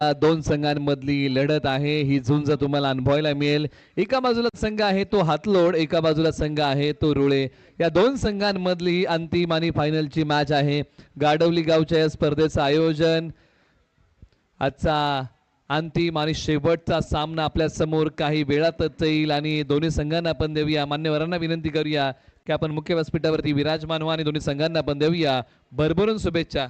दोन संघांमधली लढत आहे ही झुंज तुम्हाला अनुभवायला मिळेल. एका बाजूला संघ आहे तो हातलोड, एका बाजूला संघ आहे तो रुळे. या दोन संघांमधली अंतिम आणि फायनलची मॅच आहे. गाडवली गावच्या या स्पर्धेचं आयोजन, आजचा अंतिम आणि शेवटचा सामना आपल्या समोर काही वेळातच येईल आणि दोन्ही संघांना आपण देऊया, मान्यवरांना विनंती करूया की आपण मुख्य व्यासपीठावरती विराजमान व्हा आणि दोन्ही संघांना आपण देऊया भरभरून शुभेच्छा.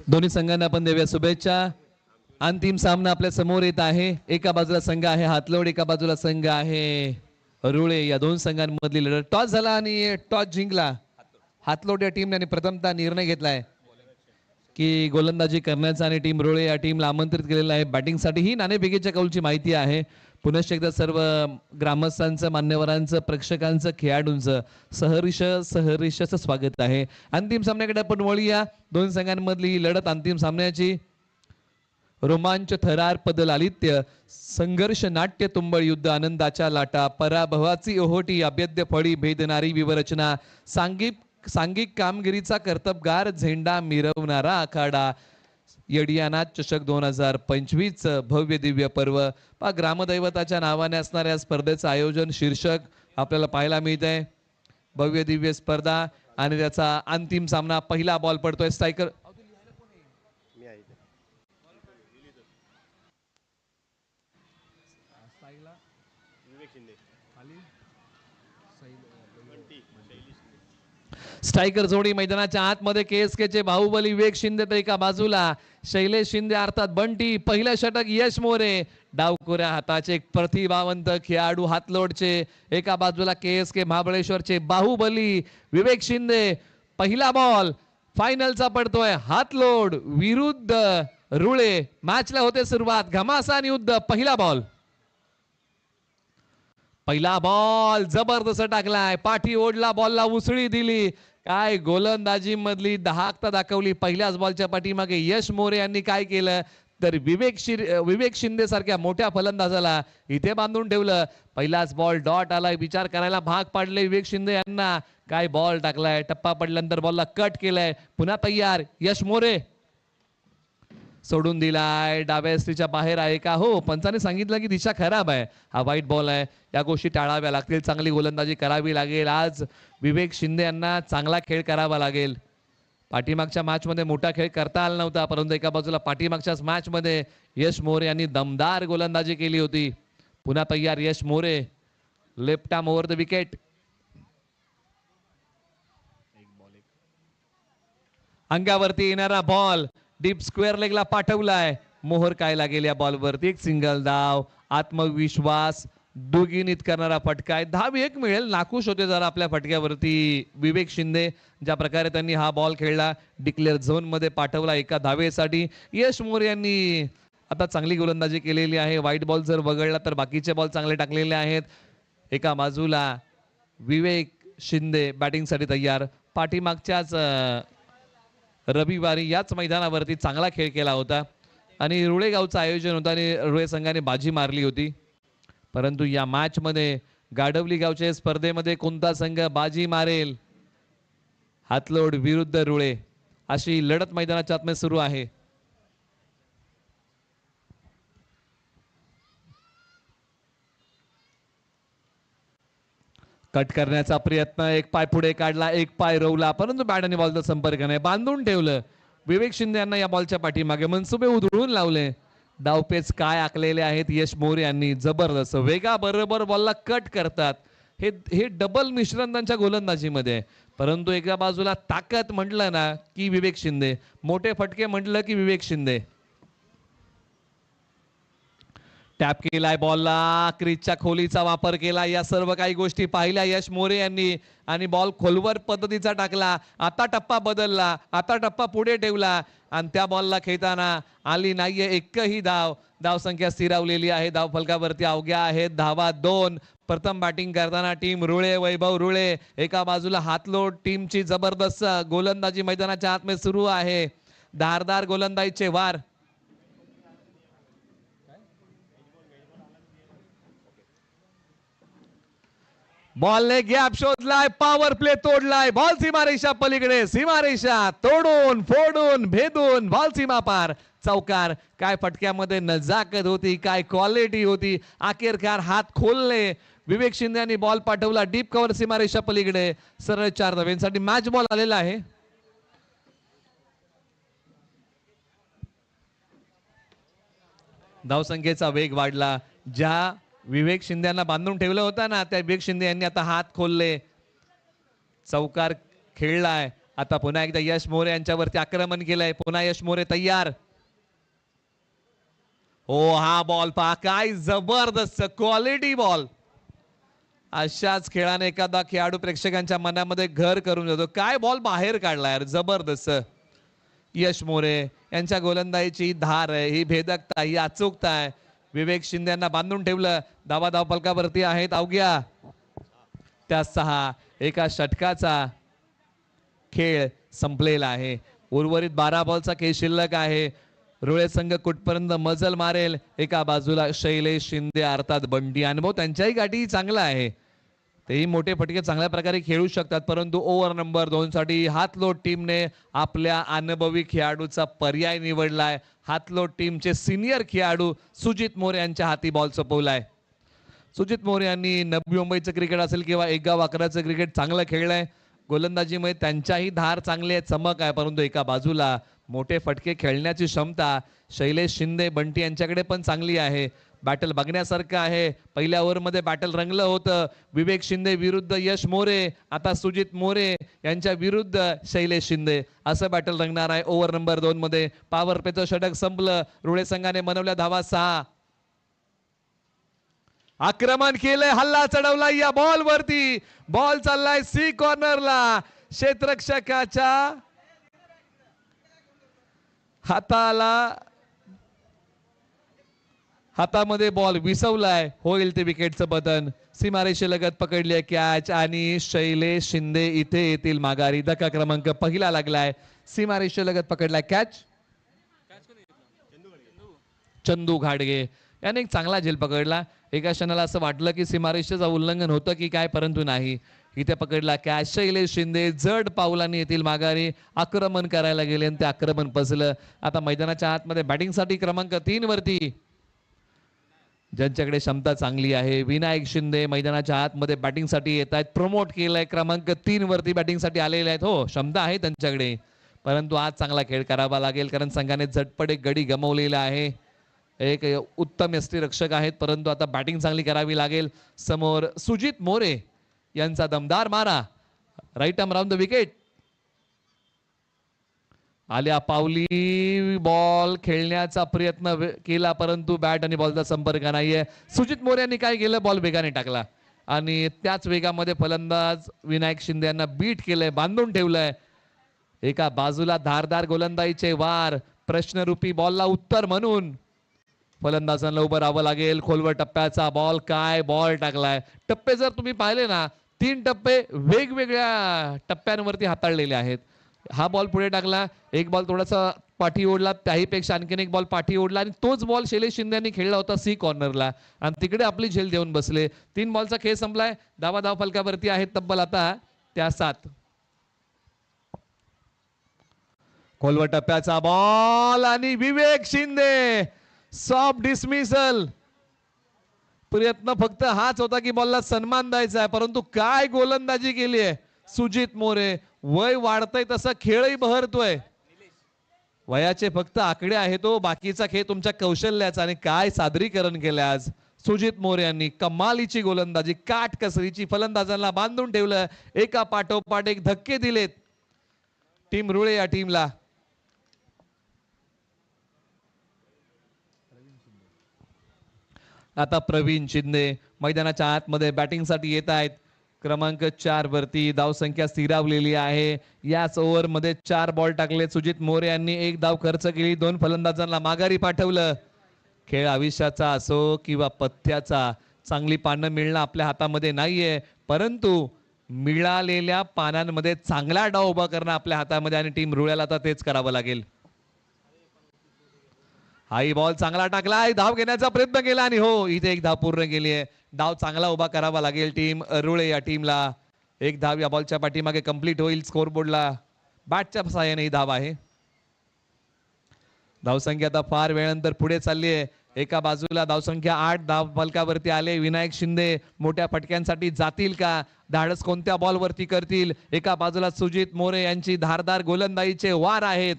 दोन्ही संघांना आपण देऊया शुभेच्छा. अंतिम सामना आपल्या समोर येत आहे. एका बाजूला संघ आहे हातलोड, एका बाजूला संघ आहे रुळे. या दोन संघांमधली लढत. टॉस झाला आणि टॉस जिंकला हातलोड या टीमने आणि प्रथमतः निर्णय घेतलाय की गोलंदाजी करण्याचा आणि टीम रुळे या टीमला आमंत्रित केलेलं आहे बॅटिंगसाठी. ही नाणेफेकीच्या कौलची माहिती आहे. पुनश्च एकदा सर्व ग्रामस्थांचं, मान्यवरांचं, प्रेक्षकांचं, खेळाडूंचं सहर्षचं स्वागत आहे. अंतिम सामन्याकडे आपण वळूया. दोन संघांमधली लढत अंतिम सामन्याची. रोमांच, थरार, पदलालित्य, संघर्ष, नाट्य, तुंबळ युद्ध, आनंदाच्या लाटा, पराभवाची ओहोटी, अभेद्य फळी, भेदणारी विवरचना, सांघिक कामगिरीचा कर्तबगार झेंडा मिरवणारा आखाडा. यडियानाथ चषक 2025 भव्य दिव्य पर्व. ग्रामदैवताच्या नावाने असणाऱ्या स्पर्धेचं आयोजन, शीर्षक आपल्याला पाहायला मिळत आहे. भव्य दिव्य स्पर्धा आणि त्याचा अंतिम सामना. पहिला बॉल पडतोय. स्ट्रायकर स्ट्रायकर जोडी मैदानाच्या आतमध्ये. KSK चे बाहुबली विवेक शिंदे तर एका बाजूला शैलेश शिंदे अर्थात बंटी. पहिलं षटक यश मोरे. डावखोऱ्या हाताचे एक प्रतिभावंत खेळाडू हातलोडचे. एका बाजूला KSK महाबळेश्वरचे बाहुबली विवेक शिंदे. पहिला बॉल फायनलचा पडतोय. हातलोड विरुद्ध रुळे. मॅचला होते सुरुवात. घमासान युद्ध. पहिला बॉल जबरदस्त टाकलाय. पाठी ओढला, बॉलला उसळी दिली. काय गोलंदाजी मधली दहाकता दाखवली. पहिल्याच बॉलच्या पाठीमागे यश मोरे यांनी काय केलं तर विवेक शिंदे सारख्या मोठ्या फलंदाजाला इथे बांधून ठेवलं. पहिलाच बॉल डॉट आलाय. विचार करायला भाग पाडले विवेक शिंदे यांना. काय बॉल टाकलाय. टप्पा पडल्यानंतर बॉलला कट केलाय. पुन्हा तयार यश मोरे. सोडून दिलाय. डाव्या एसटीच्या बाहेर आहे का? हो, पंचाने सांगितलं की दिशा खराब आहे. हा वाईट बॉल आहे. या गोष्टी टाळाव्या लागतील. चांगली गोलंदाजी करावी लागेल. आज विवेक शिंदे यांना चांगला खेळ करावा लागेल. पाठीमागच्या मॅच मध्ये मोठा खेळ करता आला नव्हता, परंतु एका बाजूला पाठीमागच्याच मॅच मध्ये यश मोरे यांनी दमदार गोलंदाजी केली होती. पुन्हा तयार Yash More. Left arm over the wicket. अंगावरती येणारा बॉल डीप स्क्वेअर लेगला पाठवलाय. मोहर काय लागेल या बॉलवरती. एक सिंगल धाव. आत्मविश्वास दुगिनीत करणारा फटका आहे. धाव एक मिळेल. नाखुश होते जरा आपल्या फटक्यावरती विवेक शिंदे. ज्या प्रकारे त्यांनी हा बॉल खेळला. डिक्लेअर झोन मध्ये पाठवला एका धावेसाठी. यश मोरे यांनी आता चांगली गोलंदाजी केलेली आहे. व्हाईट बॉल जर वगळला तर बाकीचे बॉल चांगले टाकलेले आहेत. एका बाजूला विवेक शिंदे बॅटिंगसाठी तयार. पाठीमागच्याच रविवारी याच मैदानावरती चांगला खेळ केला होता आणि रुळे गावचं आयोजन होतं आणि रुळे संघाने बाजी मारली होती. परंतु या मॅच मध्ये गाडवली गावच्या स्पर्धेमध्ये कोणता संघ बाजी मारेल? हातलोड विरुद्ध रुळे अशी लढत मैदानाच्या आतमध्ये सुरू आहे. कट करण्याचा प्रयत्न. एक पाय पुढे काढला, एक पाय रोवला, परंतु बॅट आणि बॉलचा संपर्क नाही. बांधून ठेवलं विवेक शिंदे यांना या बॉलच्या पाठीमागे. मनसुबे उधळून लावले. डावपेच काय आखलेले आहेत यश मोरे यांनी. जबरदस्त वेगा बरोबर बॉलला कट करतात. हे डबल मिश्रण त्यांच्या गोलंदाजीमध्ये आहे. परंतु एका बाजूला ताकद म्हटलं ना की विवेक शिंदे, मोठे फटके म्हटलं की विवेक शिंदे. टॅप केलाय बॉलला, क्रीजच्या खोलीचा वापर केला, या सर्व काही गोष्टी पाहिल्या यश मोरे यांनी आणि बॉल खोलवर पद्धतीचा टाकला. आता टप्पा बदलला, आता टप्पा पुढे ठेवला आणि त्या बॉलला खेळताना आली नाहीये एकही धाव. धावसंख्या स्थिरावलेली आहे. धाव फलकावरती अवघ्या आहेत धावा 2. प्रथम बॅटिंग करताना टीम रुळे, वैभव रुळे. एका बाजूला हातलोट टीमची जबरदस्त गोलंदाजी मैदानाच्या आतमध्ये सुरू आहे. धारदार गोलंदाजीचे वार. बॉलने गॅप शोधलाय, पॉवर प्ले तोडलाय, बॉल सीमारेषा पलीकडे, सीमारेषा तोडून फोडून भेदून बॉल सीमा पार, चौकार. काय फटक्यामध्ये नजाकत होती, काय क्वालिटी होती. अखेरकार हात खोलले. विवेक शिंदे यांनी बॉल पाठवला डीप कव्हर सीमारेषा पलीकडे. सरळ 4 धावांसाठी मॅच बॉल आलेला आहे. धावसंख्येचा वेग वाढला. ज्या विवेक शिंदे यांना बांधून ठेवलं होतं ना, त्या विवेक शिंदे यांनी आता हात खोलले. चौकार खेळलाय. आता पुन्हा एकदा यश मोरे यांच्यावरती आक्रमण केलंय. पुन्हा यश मोरे तयार. हो, हा बॉल पहा, काय जबरदस्त क्वालिटी बॉल. अशाच खेळाने एखादा खेळाडू प्रेक्षकांच्या मनामध्ये घर करून जातो. काय बॉल बाहेर काढला यार, जबरदस्त. यश मोरे यांच्या गोलंदाजीची धार आहे, ही भेदकता, ही अचूकता आहे. विवेक शिंदे यांना बांधून ठेवलं. धावा धाव फलकावरती आहेत अवघ्या त्या 6. एका षटकाचा खेळ संपलेला आहे. उर्वरित 12 बॉलचा खेळ शिल्लक आहे. रुळे संघ कुठपर्यंत मजल मारेल. एका बाजूला शैलेश शिंदे अर्थात बंटी. अनुभव त्यांच्याही गाठी चांगला आहे, तेही मोठे फटके चांगल्या प्रकारे खेळू शकतात. परंतु ओव्हर नंबर 2 साठी हातलोट टीमने आपल्या अनुभवी खेळाडूचा पर्याय निवडलाय. हातलोट टीमचे सिनियर खेळाडू सुजित मोरे यांच्या हाती बॉल सोपवलाय. सुजित मोरे यांनी नवी मुंबईचं क्रिकेट असेल किंवा एक गाव अकराचं क्रिकेट चांगलं खेळलंय. गोलंदाजीमध्ये त्यांच्याही धार चांगली आहे, चमक आहे. परंतु एका बाजूला मोठे फटके खेळण्याची क्षमता शैलेश शिंदे बंटी यांच्याकडे पण चांगली आहे. बॅटल बघण्यासारखं आहे. पहिल्या ओव्हरमध्ये बॅटल रंगलं होतं. विवेक शिंदे विरुद्ध यश मोरे, आता सुजित मोरे यांच्या विरुद्ध शैलेश शिंदे, असं बॅटल रंगणार आहे ओव्हर नंबर 2 मध्ये. पॉवर प्लेचं षटक संपलं. रुळे संघाने बनवल्या धावा 6. आक्रमण केलंय, हल्ला चढवलाय या बॉल वरती. बॉल चाललाय सी कॉर्नरला. क्षेत्ररक्षकाच्या हातामध्ये बॉल विसवलाय. होईल ते विकेटचं बटन. सीमारेषेलगत पकडली कॅच आणि शैलेश शिंदे इथे येतील माघारी. धक्का क्रमांक 1 लागलाय. सीमारेषेलगत पकडलाय कॅच चंदू घाडगे याने एक चांगला झेल पकडला. एका क्षणाला असं वाटलं की सीमारेषेचं उल्लंघन होतं की काय, परंतु नाही. इथे पकडला कॅच. शैलेश शिंदे जड पावलांनी येतील माघारी. आक्रमण करायला गेले आणि ते आक्रमण फसलं. आता मैदानाच्या आतमध्ये बॅटिंगसाठी क्रमांक 3 वरती ज्यांच्याकडे क्षमता चांगली आहे, विनायक शिंदे मैदानाच्या आतमध्ये बॅटिंगसाठी येत आहेत. प्रमोट केलंय, क्रमांक 3 वरती बॅटिंगसाठी आलेले आहेत. हो, क्षमता आहे त्यांच्याकडे, परंतु आज चांगला खेळ करावा लागेल कारण संघाने झटपट एक गडी गमावलेला आहे. एक उत्तम यष्टीरक्षक आहेत, परंतु आता बॅटिंग चांगली करावी लागेल. समोर सुजित मोरे यांचा दमदार मारा. Right arm round the wicket. आल्या पावली बॉल खेळण्याचा प्रयत्न केला, परंतु बॅट आणि बॉलचा संपर्क नाहीये. सुजित मोरे यांनी काय केलं, बॉल वेगाने टाकला आणि त्याच वेगामध्ये फलंदाज विनायक शिंदे यांना बीट केलंय, बांधून ठेवलंय. एका बाजूला धारदार गोलंदाजीचे वार. प्रश्नरूपी बॉलला उत्तर म्हणून फलंदाजांना उभं राहावं लागेल. खोलवर टप्प्याचा बॉल, काय बॉल टाकलाय. टप्पे जर तुम्ही पाहिले ना, 3 टप्पे वेगवेगळ्या टप्प्यांवरती हाताळलेले आहेत. हा बॉल पुढे टाकला, एक बॉल थोडासा पाठी ओढला, त्याहीपेक्षा आणखीन एक बॉल पाठी ओढला आणि तोच बॉल शैलेश शिंदे यांनी खेळला होता सी कॉर्नरला आणि तिकडे आपली झेल देऊन बसले. 3 बॉलचा खेळ संपलाय. धाव फलकावरती आहेत तब्बल आता त्या 7. खोलवर टप्प्याचा बॉल आणि विवेक शिंदे सॉफ्ट डिसमिसल. प्रयत्न फक्त हाच होता की बॉलला सन्मान द्यायचा आहे, परंतु काय गोलंदाजी केली आहे सुजित मोरे. वय वाढतंय तसा खेळही बहरतोय. वयाचे फक्त आकडे आहेत तो, बाकीचा खेळ तुमच्या कौशल्याचा. आणि काय सादरीकरण केलं आज सुजित मोरे यांनी कमालीची गोलंदाजी, काटकसरीची, फलंदाजांना बांधून ठेवलं, एका पाठोपाठ एक धक्के दिलेत टीम रुळे या टीमला. आता प्रवीण शिंदे मैदानाच्या आतमध्ये बॅटिंगसाठी येत आहेत. क्रमांक 4 वरती धावसंख्या स्थिरावलेली आहे. याच ओव्हरमध्ये 4 बॉल टाकले. सुजित मोरे यांनी 1 धाव खर्च केली, 2 फलंदाजांना माघारी पाठवलं. खेळ आयुष्याचा असो किंवा पथ्याचा, चांगली पानं मिळणं आपल्या हातामध्ये नाहीये, परंतु मिळालेल्या पानांमध्ये चांगला डाव उभा करणं आपल्या हातामध्ये, आणि टीम रुळ्याला आता तेच करावं लागेल. हाई बॉल चांगला टाकलाय, धाव घेण्याचा प्रयत्न केला आणि हो, इथे एक धाव पूर्ण केली आहे. डाव चांगला उभा करावा लागेल टीम रुळे या टीमला. एक धाव या बॉलच्या पाठीमागे कंप्लीट होईल. स्कोरबोर्डला बॅटच्या सहाय्याने ही धाव आहे. धावसंख्या आता फार वेळानंतर पुढे चालली आहे. एका बाजूला धावसंख्या 8 धाव फलकावरती आले. विनायक शिंदे मोठ्या फटक्यांसाठी जातील का, धाडस कोणत्या बॉलवरती करतील. एका बाजूला सुजित मोरे यांची धारदार गोलंदाजीचे वार आहेत.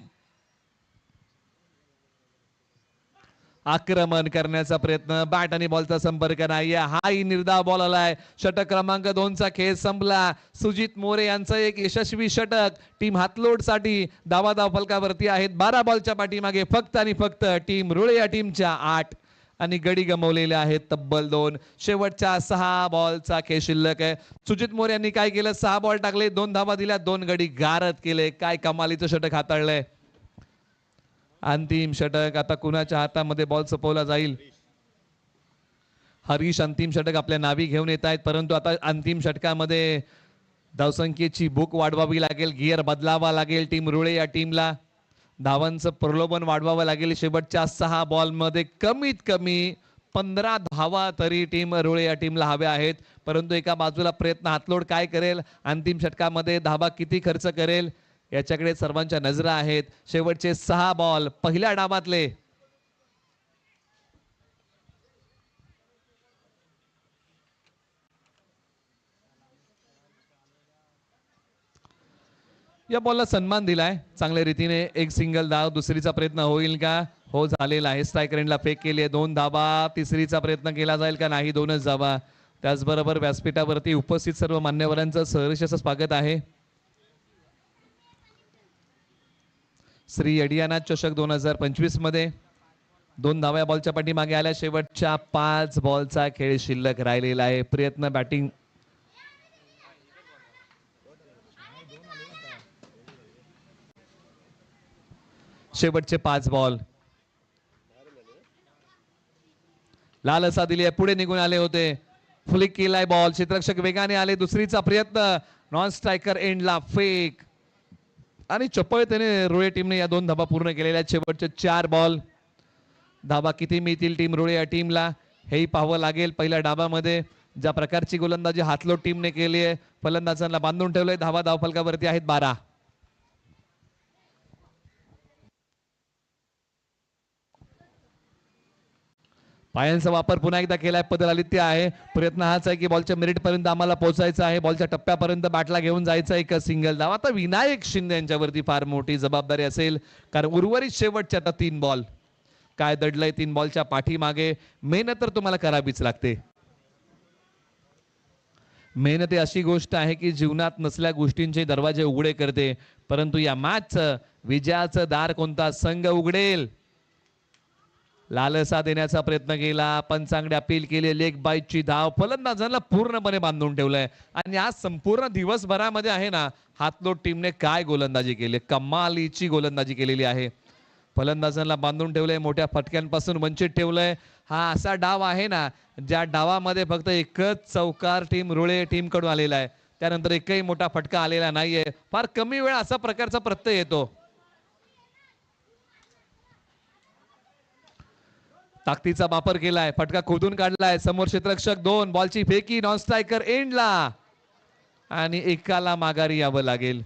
आक्रमण करण्याचा प्रयत्न, बॅट आणि बॉलचा संपर्क नाही. हाही निर्धाव बॉल आलाय. षटक क्रमांक 2 चा खेळ संपला. सुजित मोरे यांचं एक यशस्वी षटक टीम हातलोड साठी धाव फलकावरती आहेत. 12 बॉलच्या पाठीमागे फक्त आणि फक्त टीम रुळे या टीमच्या 8 आणि गडी गमवलेले आहेत तब्बल 2. शेवटच्या 6 बॉलचा खेळ शिल्लक आहे. सुजित मोरे यांनी काय केलं, 6 बॉल टाकले, 2 धावा दिल्या, 2 गडी गारद केले. काय कमालीचं षटक हाताळलंय. अंतिम षटक आता कुणाच्या हातामध्ये बॉल सोपवला जाईल. हरीश अंतिम षटक आपल्या नावी घेऊन येत आहेत, परंतु आता अंतिम षटकामध्ये धावसंख्येची भूक वाढवावी लागेल, गिअर बदलावा लागेल टीम रुळे या टीमला. धावांचं प्रलोभन वाढवावं लागेल. शेवटच्या 6 बॉलमध्ये कमीत कमी 15 धावा तरी टीम रुळे या टीमला हव्या आहेत. परंतु एका बाजूला प्रयत्न हातलोड काय करेल, अंतिम षटकामध्ये धावा किती खर्च करेल, याच्याकडे सर्वांच्या नजरा आहेत. शेवटचे 6 बॉल पहिल्या डावातले. या बॉलला सन्मान दिलाय चांगल्या रीतीने. एक सिंगल धाव, दुसरीचा प्रयत्न होईल का, हो झालेला आहे. स्ट्राइक रेंजला फेक केली आहे, 2 धावा. तिसरीचा प्रयत्न केला जाईल का, नाही, 2च धावा. त्याचबरोबर व्यासपीठावरती उपस्थित सर्व मान्यवरांचं सहर्ष स्वागत आहे. श्री अडियानाथ चषक 2025 मध्ये 2 धावा बॉलच्या पाठीमागे आल्या. शेवटच्या 5 बॉलचा खेळ शिल्लक राहिलेला आहे. प्रयत्न बॅटिंग, शेवटचे 5 बॉल. लालसा दिली आहे, पुढे निघून आले होते. फ्लिक केलाय बॉल, क्षेत्ररक्षक वेगाने आले. दुसरीचा प्रयत्न, नॉन स्ट्रायकर एंडला फेक, आणि चपळतेने रुळे टीमने या 2 धाबा पूर्ण केलेल्या. शेवटचे 4 बॉल. धाबा किती मिळतील टीम रुळे या टीमला हेही पाहावं लागेल. पहिल्या डाबामध्ये ज्या प्रकारची गोलंदाजी हातलोट टीमने केली आहे, फलंदाजांना बांधून ठेवलंय. धाव फलकावरती आहेत 12. पायांचा वापर पुन्हा एकदा केलाय. पदलालित्य आहे. प्रयत्न हाच आहे की बॉलच्या मिनिट पर्यंत आम्हाला पोहोचायचं आहे, बॉलच्या टप्प्यापर्यंत बॅटला घेऊन जायचं आहे. एक सिंगल धाव. आता विनायक शिंदे यांच्यावरती फार मोठी जबाबदारी असेल, कारण उर्वरित शेवटचे आता 3 बॉल. काय दडलंय 3 बॉलच्या पाठीमागे. मेहनत तर तुम्हाला करावीच लागते. मेहनत ही अशी गोष्ट आहे की जीवनात नसल्या गोष्टींचे दरवाजे उघडे करते, परंतु या मॅचचं विजयाचं दार कोणता संघ उघडेल. लालसा देण्याचा प्रयत्न केला, पंचांगडे अपील केले. लेग बाईटची धाव, फलंदाजांना पूर्णपणे बांधून ठेवलंय. आणि आज संपूर्ण दिवसभरामध्ये आहे ना, हातलोट टीमने काय गोलंदाजी केली, कमालीची गोलंदाजी केलेली आहे. फलंदाजांना बांधून ठेवलंय, मोठ्या फटक्यांपासून वंचित ठेवलंय. हा असा डाव आहे ना, ज्या डावामध्ये फक्त एकच चौकार टीम रुळे टीम कडून आलेला आहे, त्यानंतर एकही मोठा फटका आलेला नाहीये. फार कमी वेळा असा प्रकारचा प्रत्यय येतो. ताकदीचा वापर केलाय, फटका खोदून काढलाय. समोर क्षेत्ररक्षक 2, बॉलची फेकी, नॉन स्ट्रायकर एंडला, आणि एकाला माघारी यावं लागेल.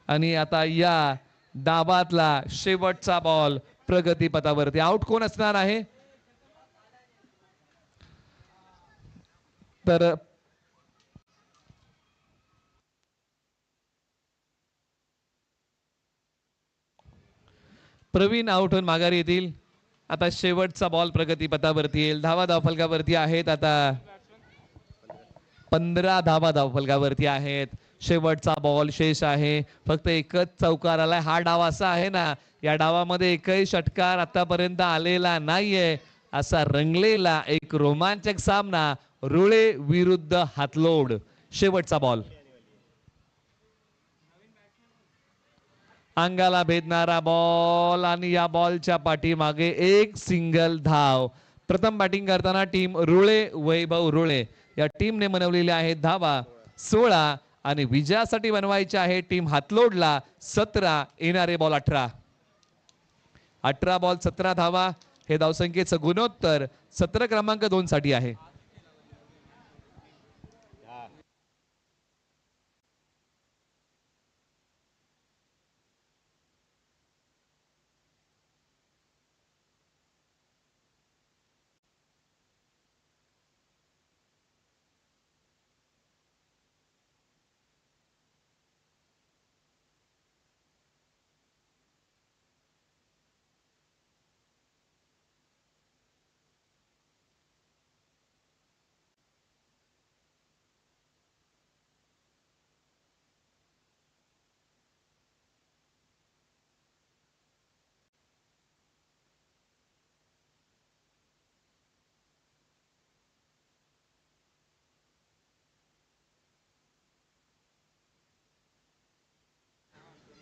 आणि आता या डाबातला शेवटचा बॉल प्रगतीपथावरती. आउट कोण असणार आहे, तर प्रवीण आउट होऊन माघारी येतील. आता शेवटचा बॉल प्रगतीपथावरती येईल. धावा धावफलकावरती आहेत आता 15 धावा धावफलकावरती आहेत. शेवटचा बॉल शेष आहे. फक्त एकच चौकार आलाय. हा डाव असा आहे ना, या डावामध्ये एकही षटकार आतापर्यंत आलेला नाहीये. असा रंगलेला एक रोमांचक सामना रुळे विरुद्ध हातलोड. शेवटचा बॉल, अंगाला भेदणारा बॉल आणि या बॉलच्या पाठीमागे एक सिंगल धाव. प्रथम बॅटिंग करताना टीम रुळे, वैभव रुळे या टीमने बनवलेल्या आहेत धावा 16 आणि विजयासाठी बनवायचे आहे टीम हातलोडला 17. येणारे बॉल 18. 18 बॉल 17 धावा. हे धावसंख्येचं गुणोत्तर 17 क्रमांक 2 साठी आहे.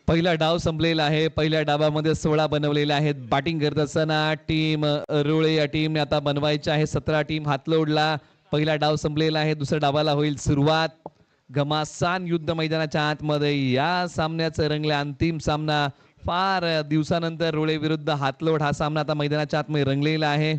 पहिला डाव संपलेला आहे. पहिल्या डावामध्ये 16 बनवलेले आहेत. बॅटिंग करत असताना टीम रुळे या टीमने आता बनवायचे आहे 17. टीम हातलोडला पहिला डाव संपलेला आहे. दुसऱ्या डावाला होईल सुरुवात. घमासान युद्ध मैदानाच्या आतमध्ये या सामन्याचं रंगले अंतिम सामना. फार दिवसानंतर रुळे विरुद्ध हातलोड हा सामना आता मैदानाच्या आतमध्ये रंगलेला आहे.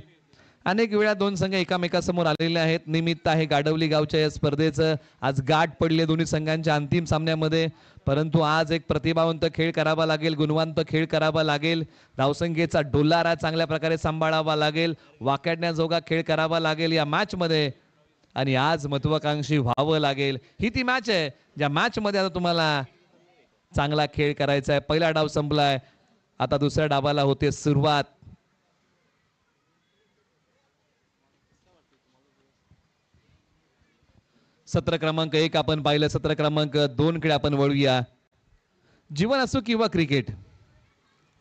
अनेक वेळा दोन संघ एकामेकासमोर आलेले आहेत. निमित्त आहे गाडवली गावच्या या स्पर्धेचं. आज गाठ पडले दोन्ही संघांच्या अंतिम सामन्यामध्ये. परंतु आज एक प्रतिभावंत खेळ करावा लागेल, गुणवंत खेळ करावा लागेल. धावसंख्येचा डोलारा चांगल्या प्रकारे सांभाळावा लागेल. वाकडण्याजोगा खेळ करावा लागेल या मॅच मध्ये आणि आज महत्वाकांक्षी व्हावं लागेल. ही ती मॅच आहे ज्या मॅच मध्ये आता तुम्हाला चांगला खेळ करायचा आहे. पहिला डाव संपलाय. आता दुसऱ्या डावाला होते सुरुवात. सत्र क्रमांक 1 आपण पाहिलं. सत्र क्रमांक 2 कडे आपण वळूया. जीवन असो किंवा क्रिकेट,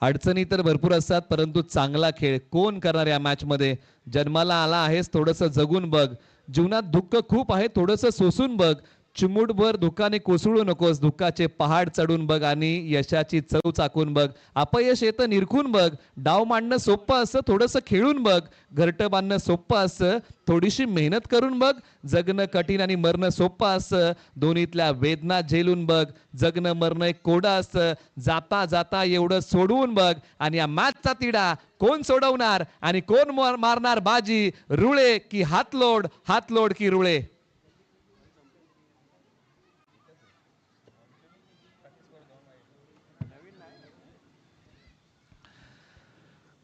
अडचणी तर भरपूर असतात, परंतु चांगला खेळ कोण करणार या मॅच मध्ये. जन्माला आला आहेस थोडस जगून बघ. जीवनात दुःख खूप आहे थोडस सोसून बघ. चिमूटभर दुःखाने कोसळू नकोस. दुःखाचे पहाड चढून बघ आणि यशाची चव चाकून बघ. अपयश येतं निरखून बघ. डाव मांडणं सोपं असतं थोडंसं खेळून बघ. घरटं बांधणं सोपं असतं थोडीशी मेहनत करून बघ. जगणं कठीण आणि मरणं सोपं असतं दोन्हीतल्या वेदना झेलून बघ. जगणं मरणं एक कोडं असतं. जाता जाता एवढं सोडवून बघ. आणि या मॅचचा तिढा कोण सोडवणार आणि कोण मारणार बाजी. रुळे की हातलोड, हातलोड की रुळे.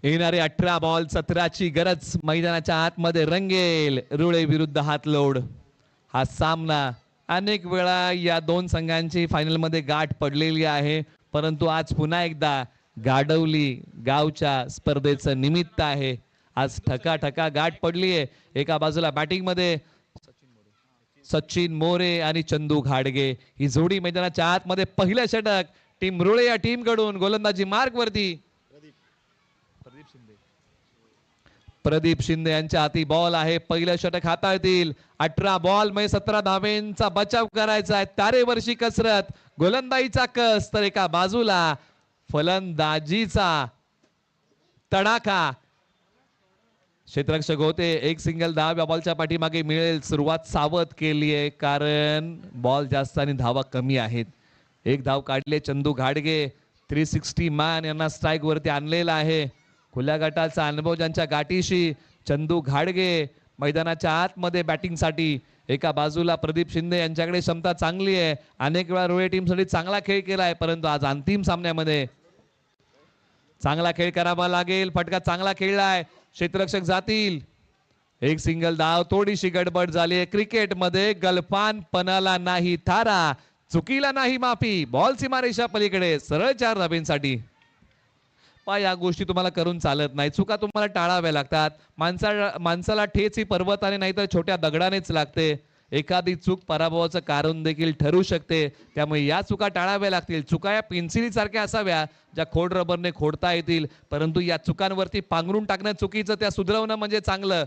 येणारे 18 बॉल 17ची गरज मैदानाच्या आतमध्ये रंगेल. रुळे विरुद्ध हातलोड हा सामना. अनेक वेळा या दोन संघांची फायनल मध्ये गाठ पडलेली आहे, परंतु आज पुन्हा एकदा गाडवली गावच्या स्पर्धेचं निमित्त आहे. आज ठका गाठ पडली आहे. एका बाजूला बॅटिंग मध्ये सचिन मोरे आणि चंदू घाडगे ही जोडी मैदानाच्या आतमध्ये. पहिलं षटक टीम रुळे या टीम कडून. गोलंदाजी मार्क वरती प्रदीप शिंदे यांच्या हाती बॉल आहे. पहिलं षटक हाताळतील. 18 बॉल मध्ये 17 धावेंचा बचाव करायचा आहे. तारेवरची कसरत, गोलंदाजीचा कस, तर एका बाजूला फलंदाजीचा तडाखा. क्षेत्ररक्षक होते. एक सिंगल धाव या बॉलच्या पाठीमागे मिळेल. सुरुवात सावध केली आहे कारण बॉल जास्त आणि धावा कमी आहेत. एक धाव काढले चंदू घाडगे. 360 मॅन यांना स्ट्राईक वरती आणलेला आहे. खुल्या गटाचा अनुभव ज्यांच्या गाठीशी. चंदू घाडगे मैदानाच्या आतमध्ये बॅटिंगसाठी. एका बाजूला प्रदीप शिंदे यांच्याकडे क्षमता चांगली आहे. अनेक वेळा रुळे टीमसाठी चांगला खेळ केलाय, परंतु आज अंतिम सामन्यामध्ये चांगला खेळ करावा लागेल. फटका चांगला खेळलाय. क्षेत्ररक्षक जातील. एक सिंगल धाव. थोडीशी गडबड झाली. क्रिकेटमध्ये गलफान पणाला नाही थारा, चुकीला नाही माफी. बॉल सीमारेषा पलीकडे सरळ 4 धाब्यांसाठी. या गोष्टी तुम्हाला करून चालत नाही. चुका तुम्हाला टाळाव्या लागतात. माणसाला ठेच ही पर्वताने नाही तर छोट्या दगडानेच लागते. एखादी चूक पराभवाचं कारण देखील ठरू शकते. त्यामुळे या चुका टाळाव्या लागतील. चुका या पेन्सिलीसारख्या असाव्या ज्या खोड रबरने खोडता येतील. परंतु या चुकांवरती पांघरून टाकणं चुकीचं, त्या सुधरवणं म्हणजे चांगलं.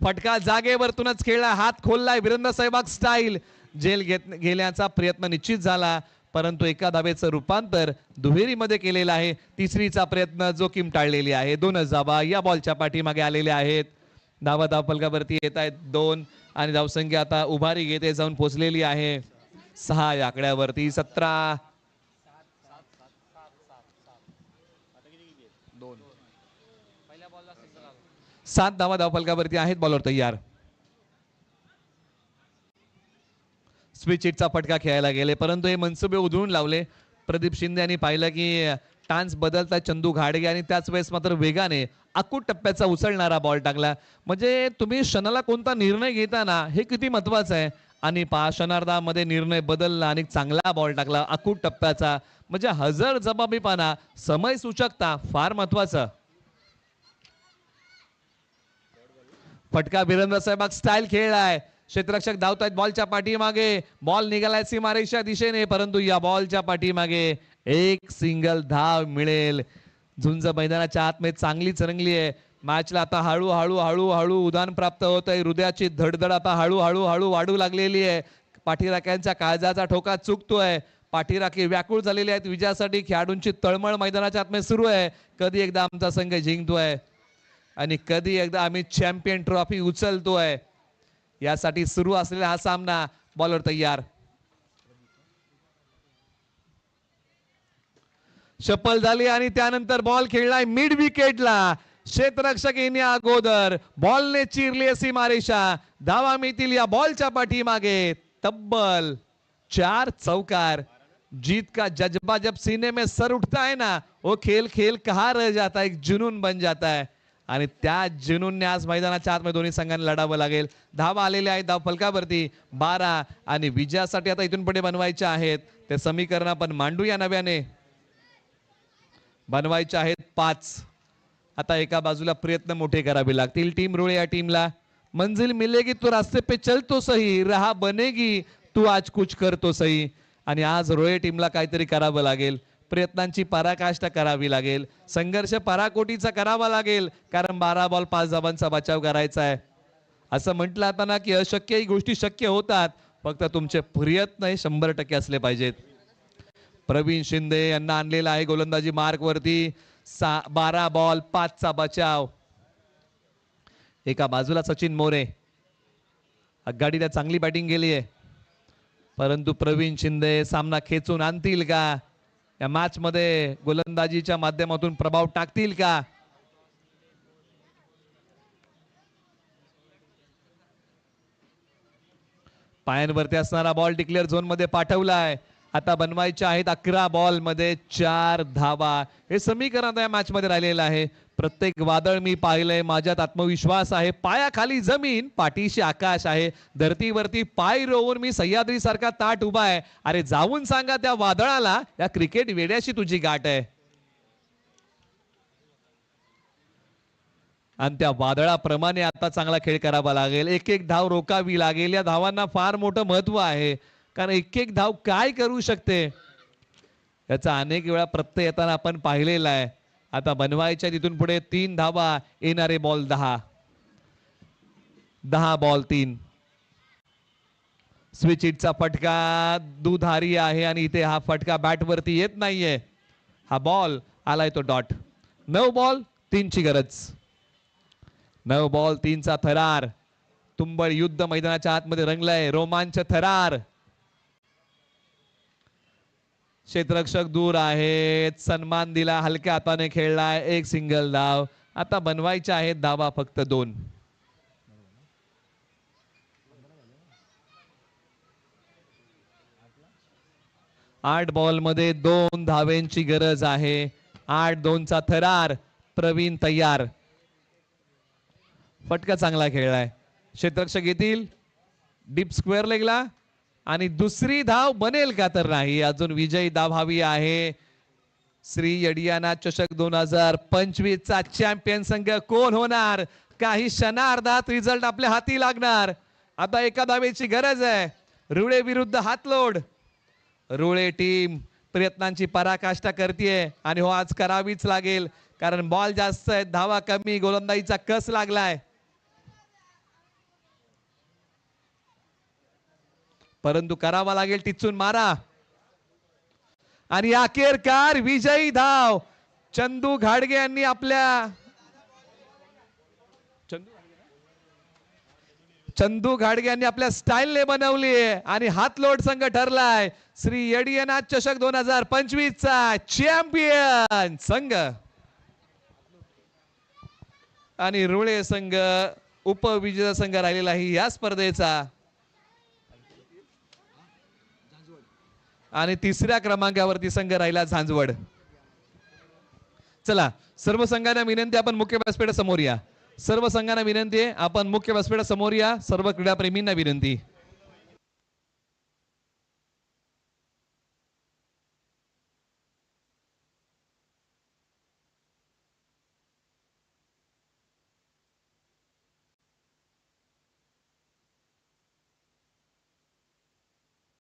फटका जागेवरतूनच खेळला, हात खोललाय वीरेंद्र सहवाग स्टाईल. गेल्याचा प्रयत्न निश्चित झाला, परंतु एका धावेचं रूपांतर दुहेरीमध्ये केलेलं आहे. तिसरीचा प्रयत्न जोखीम टाळलेली आहे. 2 धावा या बॉलच्या पाठीमागे आलेल्या आहेत. धावा फलकावरती येत आहेत 2 आणि धावसंख्या आता उभारी घेते जाऊन पोहोचलेली आहे 6 या आकड्यावरती. 17 7 धावा फलकावरती आहेत. बॉलर तयार. स्विच हिटचा फटका खेळायला गेले, परंतु हे मनसुबे उधळून लावले. प्रदीप शिंदे यांनी पाहिलं की टान्स बदलता चंदू घाडगे आणि त्याच वेळेस मात्र वेगाने अकूट टप्प्याचा उचलणारा बॉल टाकला. म्हणजे तुम्ही क्षणाला कोणता निर्णय घेताना हे किती महत्वाचं आहे. आणि क्षणार्धामध्ये निर्णय बदलला आणि चांगला बॉल टाकला अकूट टप्प्याचा. म्हणजे हजर जबाबीपणा, समय सूचकता फार महत्वाचं. फटका वीरेंद्र सहवाग स्टाईल खेळलाय. क्षेत्ररक्षक धावतायत बॉलच्या पाठीमागे. बॉल निघालाय सीमारेषा दिशेने, परंतु या बॉलच्या पाठीमागे एक सिंगल धाव मिळेल. झुंज मैदानाच्या आतमध्ये चांगलीच रंगली आहे. मॅचला आता हळूहळू हळूहळू उदान प्राप्त होत आहे. हृदयाची धडधड आता हळूहळू हळू वाढू लागलेली आहे. पाठीराख्यांच्या काळजाचा ठोका चुकतोय. पाठीराखी व्याकुळ झालेली आहेत विजयासाठी. खेळाडूंची तळमळ मैदानाच्या आतमध्ये सुरू आहे. कधी एकदा आमचा संघ जिंकतोय आणि कधी एकदा आम्ही चॅम्पियन ट्रॉफी उचलतोय. यासाठी सुरू असलेला हा सामना. बॉलर तयार. शपल झाली आणि त्यानंतर बॉल खेळलाय मिड विकेटला. क्षेत्ररक्षक येणे अगोदर बॉलने चिरली सीमारेषा. धावा मिळतील या बॉलच्या पाठीमागे. तब्बल 4 चौकार. जीत का जज्बा जब सीने में सर उठता है ना, वो खेल खेल कहाँ रह जाता है, एक जुनून बन जाता है. आणि त्या जुनूनने आज मैदानाच्या आतमध्ये दोन्ही संघांना लढावं लागेल. धावा आलेल्या आहेत धाव फलकावरती 12 आणि विजयासाठी आता इथून पुढे बनवायचे आहेत ते समीकरण आपण मांडू या नव्याने. बनवायचे आहेत 5. आता एका बाजूला प्रयत्न मोठे करावे लागतील. टीम रुळे या टीमला मंजिल मिलेगी तो रास्ते पे चल तो सही, राह बनेगी तू आज कुछ कर तो सही. आणि आज रोळे टीमला काहीतरी करावं लागेल. प्रयत्नांची पराकाष्ठा करावी लागेल. संघर्ष पराकोटीचा करावा लागेल, कारण 12 बॉल 5 धावांचा बचाव करायचा आहे. असं म्हटलं आता ना की अशक्यही गोष्टी शक्य होतात, फक्त तुमचे प्रयत्न हे 100% असले पाहिजेत. प्रवीण शिंदे यांना आणलेला आहे गोलंदाजी मार्क वरती. 12 बॉल 5 चा बचाव. एका बाजूला सचिन मोरे. आघाडीला चांगली बॅटिंग गेली आहे, परंतु प्रवीण शिंदे सामना खेचून आणतील का, या मॅच मध्ये गोलंदाजीच्या माध्यमातून प्रभाव टाकतील का. पायांवरती असणारा बॉल डिक्लेअर झोन मध्ये पाठवलाय. आता बनवायचे आहेत 11 बॉल मध्ये 4 धावा. हे समीकरण या मॅच मध्ये राहिलेलं आहे. प्रत्येक वादळ मी पाहिलंय, माझ्यात आत्मविश्वास आहे. पायाखाली जमीन, पाठीशी आकाश आहे. धरतीवरती पाय रोवून मी सह्याद्री सारखा ताट उभा आहे. अरे जाऊन सांगा त्या वादळाला, या क्रिकेट वेड्याशी तुझी गाठ आहे. आणि त्या वादळाप्रमाणे आता चांगला खेळ करावा लागेल. एक एक धाव रोकावी लागेल. या धावांना फार मोठं महत्व आहे, कारण एक एक धाव काय करू शकते याचा अनेक वेळा प्रत्यय येताना आपण पाहिलेला आहे. आता बनवायच्या तिथून पुढे 3 धावा. येणारे बॉल 10. 10 बॉल 3. स्विच हिटचा फटका दुधारी आहे आणि इथे हा फटका बॅट वरती येत नाहीये. हा बॉल आलाय तो डॉट. 9 बॉल 3 ची गरज. 9 बॉल 3 चा थरार. तुंबळ युद्ध मैदानाच्या आतमध्ये रंगलंय. रोमांच थरार. क्षेत्ररक्षक दूर आहेत. सन्मान दिला, हलक्या हाताने खेळलाय. एक सिंगल धाव. आता बनवायच्या आहेत धावा फक्त 2. आठ बॉल मध्ये 2 धावेंची गरज आहे. 8-2 चा थरार. प्रवीण तयार. फटका चांगला खेळलाय. क्षेत्ररक्षक येतील डीप स्क्वेअर लेगला आणि दुसरी धाव बनेल का तर नाही. अजून विजयी धाव हवी आहे. श्री यडियानाथ चषक 2025 चा चॅम्पियन संघ कोण होणार? काही क्षणार्धात रिझल्ट आपल्या हाती लागणार. आता एका धावेची गरज आहे. रुळे विरुद्ध हातलोड. रुळे टीम प्रयत्नांची पराकाष्ठा करतेय आणि हो आज करावीच लागेल, कारण बॉल जास्त आहे, धावा कमी, गोलंदाजीचा कस लागलाय. परंतु करावा लागेल, टिचून मारा. आणि अखेरकार विजयी धाव चंदू घाडगे यांनी आपल्या स्टाईलने बनवली आणि हातलोड संघ ठरलाय श्री यडियानाथ चषक 2025 चा चॅम्पियन संघ. आणि रुळे संघ उपविजेता संघ राहिलेला आहे या स्पर्धेचा. आणि तिसऱ्या क्रमांकावरती संघ राहिला झांजवड. चला सर्व संघांना विनंती, आपण मुख्य व्यासपीठासमोर या. सर्व संघांना विनंती आहे, आपण मुख्य व्यासपीठासमोर या. सर्व क्रीडाप्रेमींना विनंती.